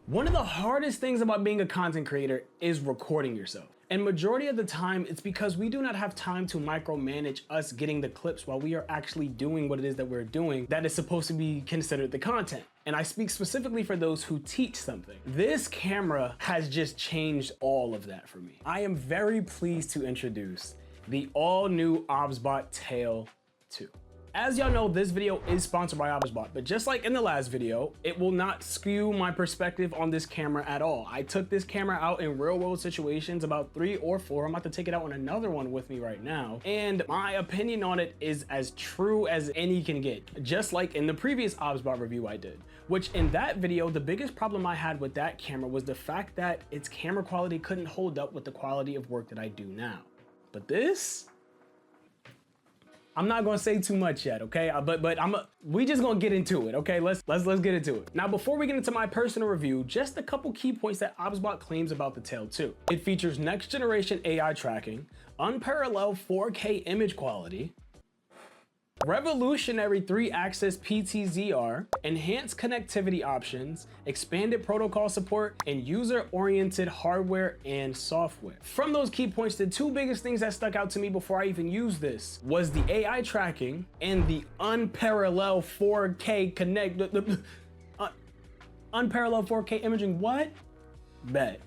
One of the hardest things about being a content creator is recording yourself. And majority of the time, it's because we do not have time to micromanage us getting the clips while we are actually doing what it is that we're doing that is supposed to be considered the content. And I speak specifically for those who teach something. This camera has just changed all of that for me. I am very pleased to introduce the all new Obsbot Tail 2. As y'all know, this video is sponsored by Obsbot, but just like in the last video, it will not skew my perspective on this camera at all. I took this camera out in real world situations, about 3 or 4. I'm about to take it out on another one with me right now. And my opinion on it is as true as any can get, just like in the previous Obsbot review I did, which in that video, the biggest problem I had with that camera was the fact that its camera quality couldn't hold up with the quality of work that I do now. But this, I'm not gonna say too much yet, okay? We just gonna get into it, okay? Let's get into it. Now, before we get into my personal review, just a couple key points that Obsbot claims about the Tail 2. It features next generation AI tracking, unparalleled 4K image quality, revolutionary 3-axis PTZR, enhanced connectivity options, expanded protocol support, and user-oriented hardware and software. From those key points, the two biggest things that stuck out to me before I even used this was the AI tracking and the unparalleled 4K unparalleled 4K imaging. What? Bet.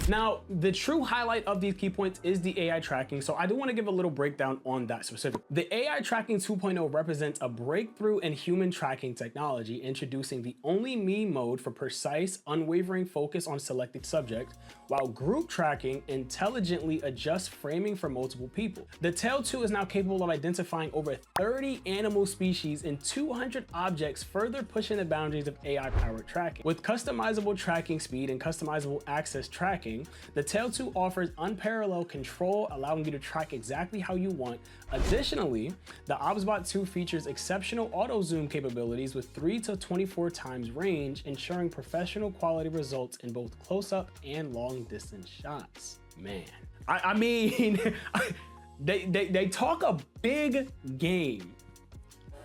Now, the true highlight of these key points is the AI tracking, so I do want to give a little breakdown on that specifically. The AI tracking 2.0 represents a breakthrough in human tracking technology, introducing the only me mode for precise, unwavering focus on selected subject, while group tracking intelligently adjusts framing for multiple people. The Tail 2 is now capable of identifying over 30 animal species and 200 objects, further pushing the boundaries of AI-powered tracking. With customizable tracking speed and customizable access tracking, the Tail 2 offers unparalleled control, allowing you to track exactly how you want. Additionally, the Obsbot 2 features exceptional auto zoom capabilities with 3 to 24 times range, ensuring professional quality results in both close-up and long-distance shots. Man, I mean, they talk a big game.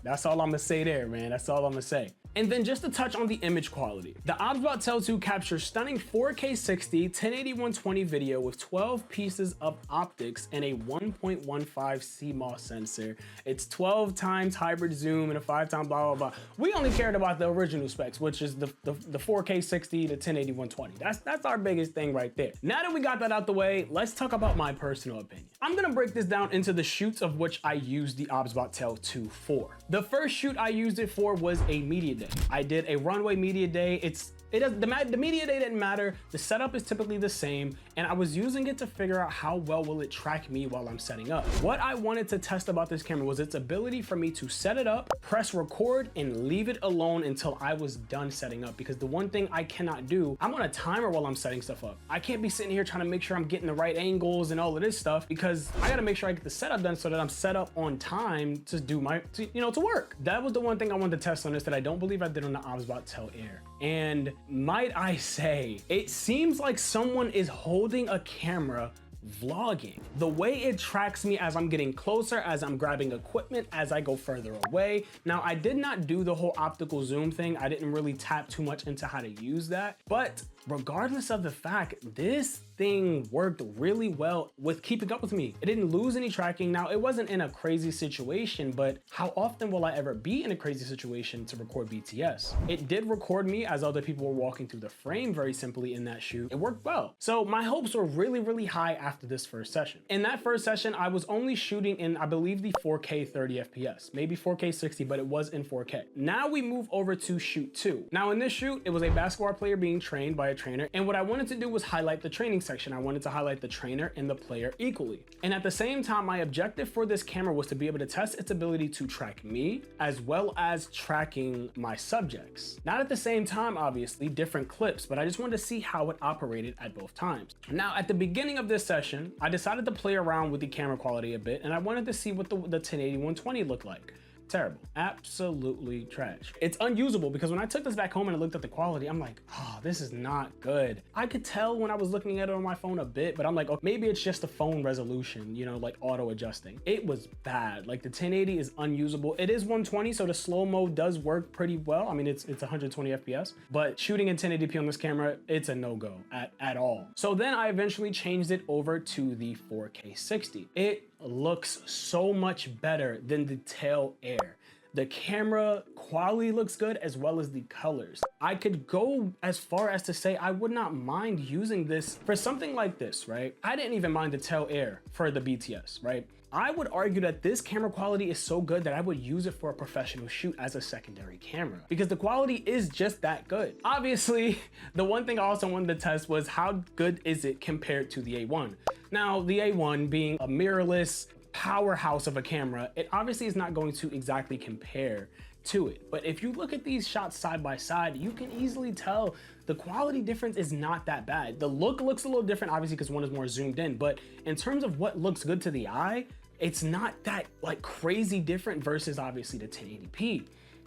That's all I'm gonna say there, man. That's all I'm gonna say. And then just to touch on the image quality. The Obsbot Tail 2 captures stunning 4K 60, 1080-120 video with 12 pieces of optics and a 1.15 CMOS sensor. It's 12 times hybrid zoom and a 5 times blah, blah, blah. We only cared about the original specs, which is the 4K 60 to 1080-120. That's our biggest thing right there. Now that we got that out the way, let's talk about my personal opinion. I'm gonna break this down into the shoots of which I used the Obsbot Tail 2 for. The first shoot I used it for was a media day. I did a runway media day. The media day didn't matter. The setup is typically the same, and I was using it to figure out how well will it track me while I'm setting up. What I wanted to test about this camera was its ability for me to set it up, press record, and leave it alone until I was done setting up. Because the one thing I cannot do, I'm on a timer while I'm setting stuff up. I can't be sitting here trying to make sure I'm getting the right angles and all of this stuff, because I gotta make sure I get the setup done so that I'm set up on time to do to work. That was the one thing I wanted to test on this that I don't believe I did on the Obsbot Tail Air. And might I say, it seems like someone is holding a camera vlogging. The way it tracks me as I'm getting closer, as I'm grabbing equipment, as I go further away. Now, I did not do the whole optical zoom thing. I didn't really tap too much into how to use that. But regardless of the fact, this thing worked really well with keeping up with me. It didn't lose any tracking. Now, it wasn't in a crazy situation, but how often will I ever be in a crazy situation to record BTS? It did record me as other people were walking through the frame very simply in that shoot. It worked well. So my hopes were really, really high after this first session. In that first session, I was only shooting in, I believe, the 4K 30 FPS, maybe 4K 60, but it was in 4K. Now we move over to shoot 2. Now in this shoot, it was a basketball player being trained by a trainer, and what I wanted to do was highlight the training section. I wanted to highlight the trainer and the player equally. And at the same time, my objective for this camera was to be able to test its ability to track me as well as tracking my subjects. Not at the same time, obviously, different clips, but I just wanted to see how it operated at both times. Now, at the beginning of this session, I decided to play around with the camera quality a bit, and I wanted to see what the 1080-120 looked like. Terrible. Absolutely trash. It's unusable because when I took this back home and I looked at the quality, I'm like, oh, this is not good. I could tell when I was looking at it on my phone a bit, but I'm like, oh, maybe it's just the phone resolution, you know, like auto adjusting. It was bad. Like the 1080 is unusable. It is 120, so the slow mode does work pretty well. I mean, it's 120 FPS, but shooting in 1080p on this camera, it's a no-go at all. So then I eventually changed it over to the 4K 60. It looks so much better than the Tail Air. The camera quality looks good as well as the colors. I could go as far as to say I would not mind using this for something like this, right? I didn't even mind the Tail Air for the BTS, right? I would argue that this camera quality is so good that I would use it for a professional shoot as a secondary camera because the quality is just that good. Obviously, the one thing I also wanted to test was how good is it compared to the A1. Now, the A1 being a mirrorless powerhouse of a camera, it obviously is not going to exactly compare to it. But if you look at these shots side by side, you can easily tell the quality difference is not that bad. The look looks a little different, obviously, because one is more zoomed in, but in terms of what looks good to the eye, it's not that like crazy different versus obviously the 1080p.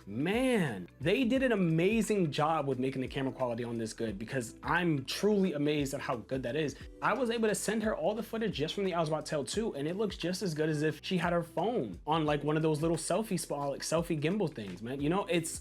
Man, they did an amazing job with making the camera quality on this good because I'm truly amazed at how good that is. I was able to send her all the footage just from the Obsbot Tail 2 and it looks just as good as if she had her phone on like one of those little selfie spot, like selfie gimbal things, man. You know, it's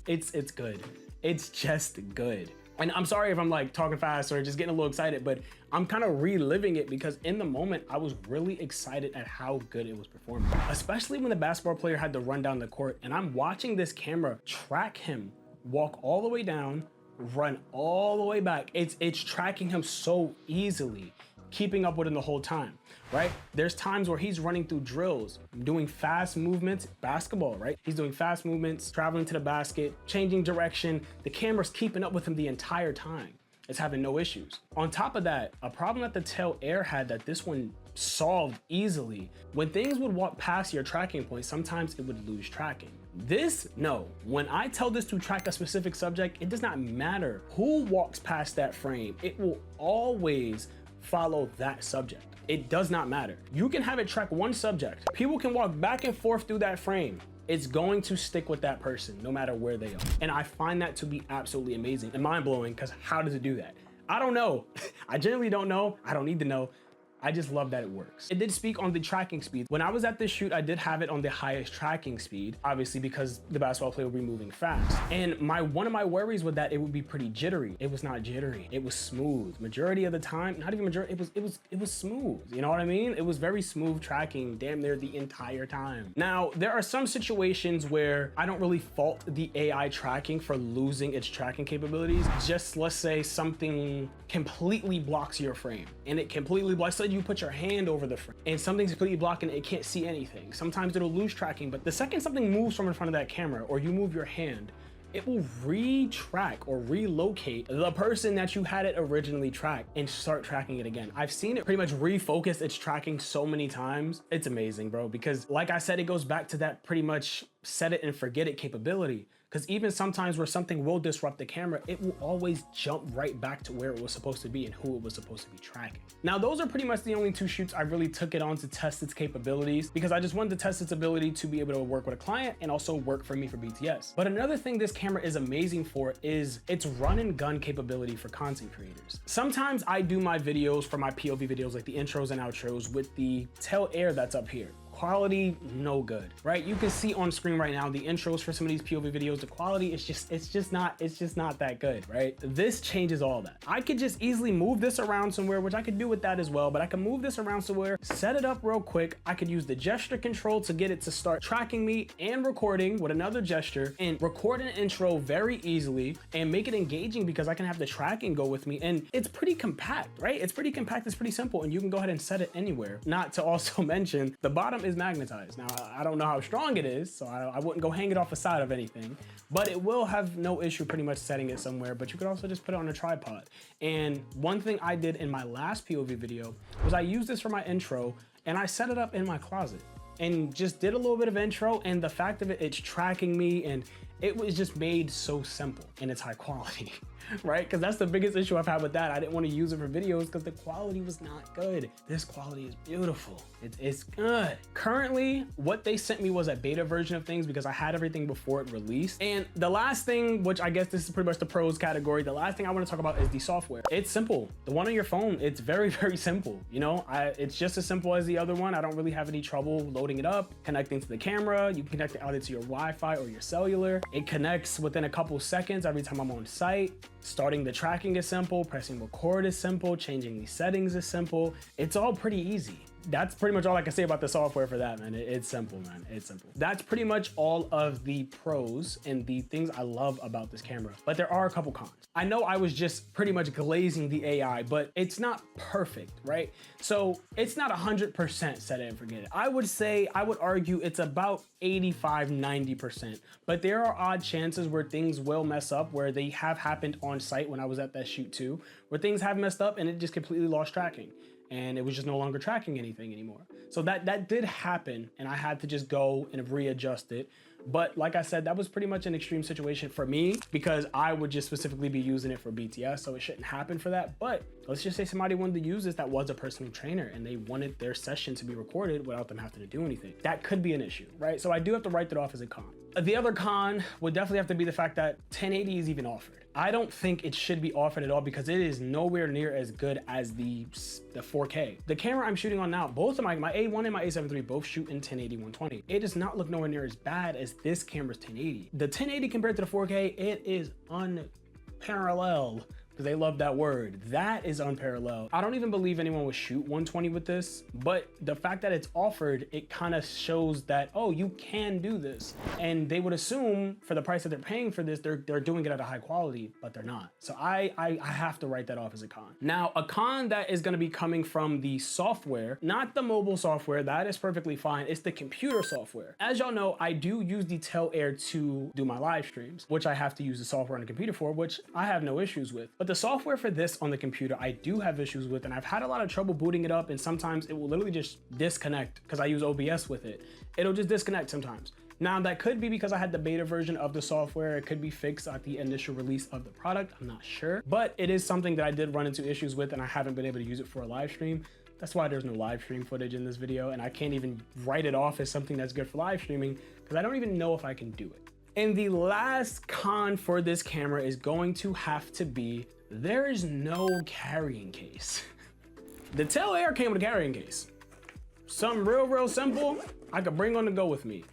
good. It's just good. And I'm sorry if I'm like talking fast or just getting a little excited, but I'm kind of reliving it because in the moment, I was really excited at how good it was performing. Especially when the basketball player had to run down the court and I'm watching this camera track him, walk all the way down, run all the way back. It's tracking him so easily, keeping up with him the whole time, right? There's times where he's running through drills, doing fast movements, basketball, right? He's doing fast movements, traveling to the basket, changing direction. The camera's keeping up with him the entire time. It's having no issues. On top of that, a problem that the Tail Air had that this one solved easily, when things would walk past your tracking point, sometimes it would lose tracking. This, no. When I tell this to track a specific subject, it does not matter who walks past that frame. It will always follow that subject. It does not matter. You can have it track one subject. People can walk back and forth through that frame. It's going to stick with that person no matter where they are. And I find that to be absolutely amazing and mind-blowing because how does it do that? I don't know. I generally don't know. I don't need to know. I just love that it works. It did speak on the tracking speed. When I was at this shoot, I did have it on the highest tracking speed, obviously because the basketball player would be moving fast. And one of my worries with that, it would be pretty jittery. It was not jittery. It was smooth. Majority of the time, not even majority, it was smooth. You know what I mean? It was very smooth tracking damn near the entire time. Now, there are some situations where I don't really fault the AI tracking for losing its tracking capabilities. Just let's say something completely blocks your frame and it completely blocks, so you put your hand over the frame and something's completely blocking it, it can't see anything. Sometimes it'll lose tracking, but the second something moves from in front of that camera or you move your hand, it will retrack or relocate the person that you had it originally tracked and start tracking it again. I've seen it pretty much refocus its tracking so many times. It's amazing, bro, because like I said, it goes back to that pretty much set it and forget it capability. Because even sometimes where something will disrupt the camera, it will always jump right back to where it was supposed to be and who it was supposed to be tracking. Now, those are pretty much the only two shoots I really took it on to test its capabilities because I just wanted to test its ability to be able to work with a client and also work for me for BTS. But another thing this camera is amazing for is its run and gun capability for content creators. Sometimes I do my videos for my POV videos, like the intros and outros with the Tail Air that's up here. Quality, no good, right? You can see on screen right now the intros for some of these POV videos, the quality is it's just not that good, right? This changes all that. I could just easily move this around somewhere, which I could do with that as well, but I can move this around somewhere, set it up real quick. I could use the gesture control to get it to start tracking me and recording with another gesture and record an intro very easily and make it engaging because I can have the tracking go with me. And it's pretty compact, right? It's pretty compact, it's pretty simple, and you can go ahead and set it anywhere. Not to also mention the bottom is magnetized. Now, I don't know how strong it is, so I wouldn't go hang it off the side of anything, but it will have no issue pretty much setting it somewhere, but you could also just put it on a tripod. And one thing I did in my last POV video was I used this for my intro and I set it up in my closet and just did a little bit of intro, and the fact of it's tracking me and it was just made so simple and it's high quality. right? Because that's the biggest issue I've had with that. I didn't want to use it for videos because the quality was not good. This quality is beautiful. It's good. Currently, what they sent me was a beta version of things because I had everything before it released. And the last thing, which I guess this is pretty much the pros category, the last thing I want to talk about is the software. It's simple. The one on your phone, it's very, very simple. You know, it's just as simple as the other one. I don't really have any trouble loading it up, connecting to the camera. You can connect it either to your Wi-Fi or your cellular. It connects within a couple seconds every time I'm on site. Starting the tracking is simple, pressing record is simple, changing the settings is simple. It's all pretty easy. That's pretty much all I can say about the software for that, man. It's simple, man. It's simple. That's pretty much all of the pros and the things I love about this camera. But there are a couple cons. I know I was just pretty much glazing the AI, but it's not perfect, right? So it's not 100% set it and forget it. I would argue it's about 85, 90%. But there are odd chances where things will mess up, where they have happened on site when I was at that shoot too, where things have messed up and it just completely lost tracking. And it was just no longer tracking anything anymore. So that did happen, and I had to just go and readjust it. But like I said, that was pretty much an extreme situation for me because I would just specifically be using it for BTS, so it shouldn't happen for that. But let's just say somebody wanted to use this that was a personal trainer and they wanted their session to be recorded without them having to do anything. That could be an issue, right? So I do have to write that off as a con. The other con would definitely have to be the fact that 1080 is even offered. I don't think it should be offered at all because it is nowhere near as good as the 4K. The camera I'm shooting on now, both of my A1 and my A7 III both shoot in 1080 120. It does not look nowhere near as bad as this camera's 1080. The 1080 compared to the 4K, it is unparalleled. Because they love that word. That is unparalleled. I don't even believe anyone would shoot 120 with this, but the fact that it's offered, it kind of shows that, oh, you can do this. And they would assume for the price that they're paying for this, they're doing it at a high quality, but they're not. So I have to write that off as a con. Now, a con that is gonna be coming from the software, not the mobile software, that is perfectly fine. It's the computer software. As y'all know, I do use the 𝒏𝒆𝒄𝒄𝒉 to do my live streams, which I have to use the software on the computer for, which I have no issues with. But the software for this on the computer, I do have issues with, and I've had a lot of trouble booting it up, and sometimes it will literally just disconnect because I use OBS with it. It'll just disconnect sometimes. Now, that could be because I had the beta version of the software. It could be fixed at the initial release of the product. I'm not sure, but it is something that I did run into issues with, and I haven't been able to use it for a live stream. That's why there's no live stream footage in this video, and I can't even write it off as something that's good for live streaming because I don't even know if I can do it. And the last con for this camera is going to have to be there is no carrying case. The 𝒏𝒆𝒄𝒄𝒉 came with a carrying case. Something real simple I could bring on the go with me.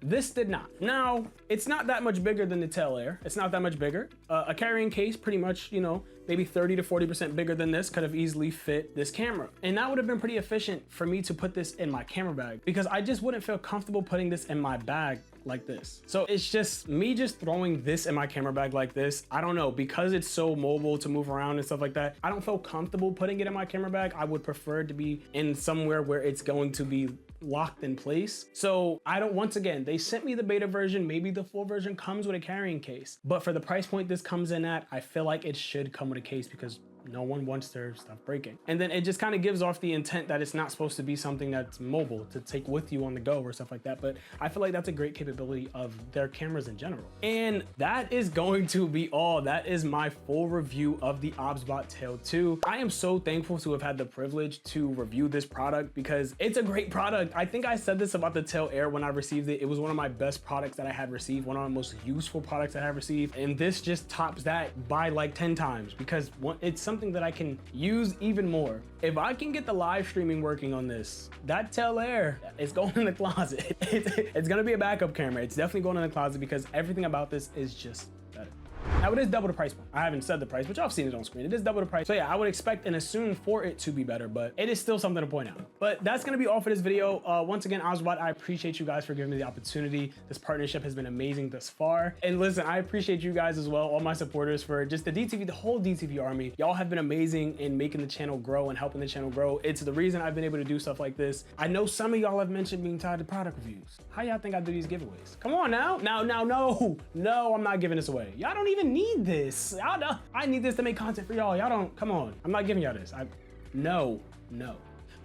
This did not. Now, it's not that much bigger than the 𝒏𝒆𝒄𝒄𝒉. It's not that much bigger. A carrying case, pretty much, you know, maybe 30 to 40% bigger than this could have easily fit this camera. And that would have been pretty efficient for me to put this in my camera bag because I just wouldn't feel comfortable putting this in my bag like this. So it's just me just throwing this in my camera bag like this. I don't know, because it's so mobile to move around and stuff like that, I don't feel comfortable putting it in my camera bag. I would prefer it to be in somewhere where it's going to be locked in place. So once again, they sent me the beta version. Maybe the full version comes with a carrying case, but for the price point this comes in at, I feel like it should come with a case because no one wants their stuff breaking. And then it just kind of gives off the intent that it's not supposed to be something that's mobile to take with you on the go or stuff like that. But I feel like that's a great capability of their cameras in general. And that is going to be all. That is my full review of the Obsbot Tail 2. I am so thankful to have had the privilege to review this product because it's a great product. I think I said this about the 𝒏𝒆𝒄𝒄𝒉 when I received it. It was one of my best products that I had received, one of the most useful products that I have received. And this just tops that by like 10 times because it's something that I can use even more. If I can get the live streaming working on this, that 𝒏𝒆𝒄𝒄𝒉 is going in the closet. It's gonna be a backup camera. It's definitely going in the closet because everything about this is just better. Now it is double the price point. I haven't said the price, but y'all have seen it on screen. It is double the price. So yeah, I would expect and assume for it to be better, but it is still something to point out. But that's gonna be all for this video. Once again, Obsbot, I appreciate you guys for giving me the opportunity. This partnership has been amazing thus far. And listen, I appreciate you guys as well, all my supporters for just the DTV, the whole DTV army. Y'all have been amazing in making the channel grow and helping the channel grow. It's the reason I've been able to do stuff like this. I know some of y'all have mentioned being tired of product reviews. How y'all think I do these giveaways? Come on now. No, I'm not giving this away. Y'all don't even need this. Y'all know I need this to make content for y'all. Y'all don't, come on. I'm not giving y'all this. No.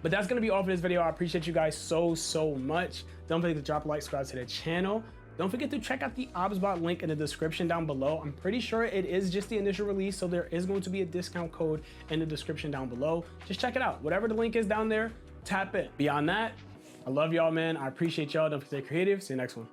But that's gonna be all for this video. I appreciate you guys so much. Don't forget to drop a like, subscribe to the channel. Don't forget to check out the Obsbot link in the description down below. I'm pretty sure it is just the initial release, so there is going to be a discount code in the description down below. Just check it out. Whatever the link is down there, tap in. Beyond that, I love y'all, man. I appreciate y'all. Don't forget to stay creative. See you next one.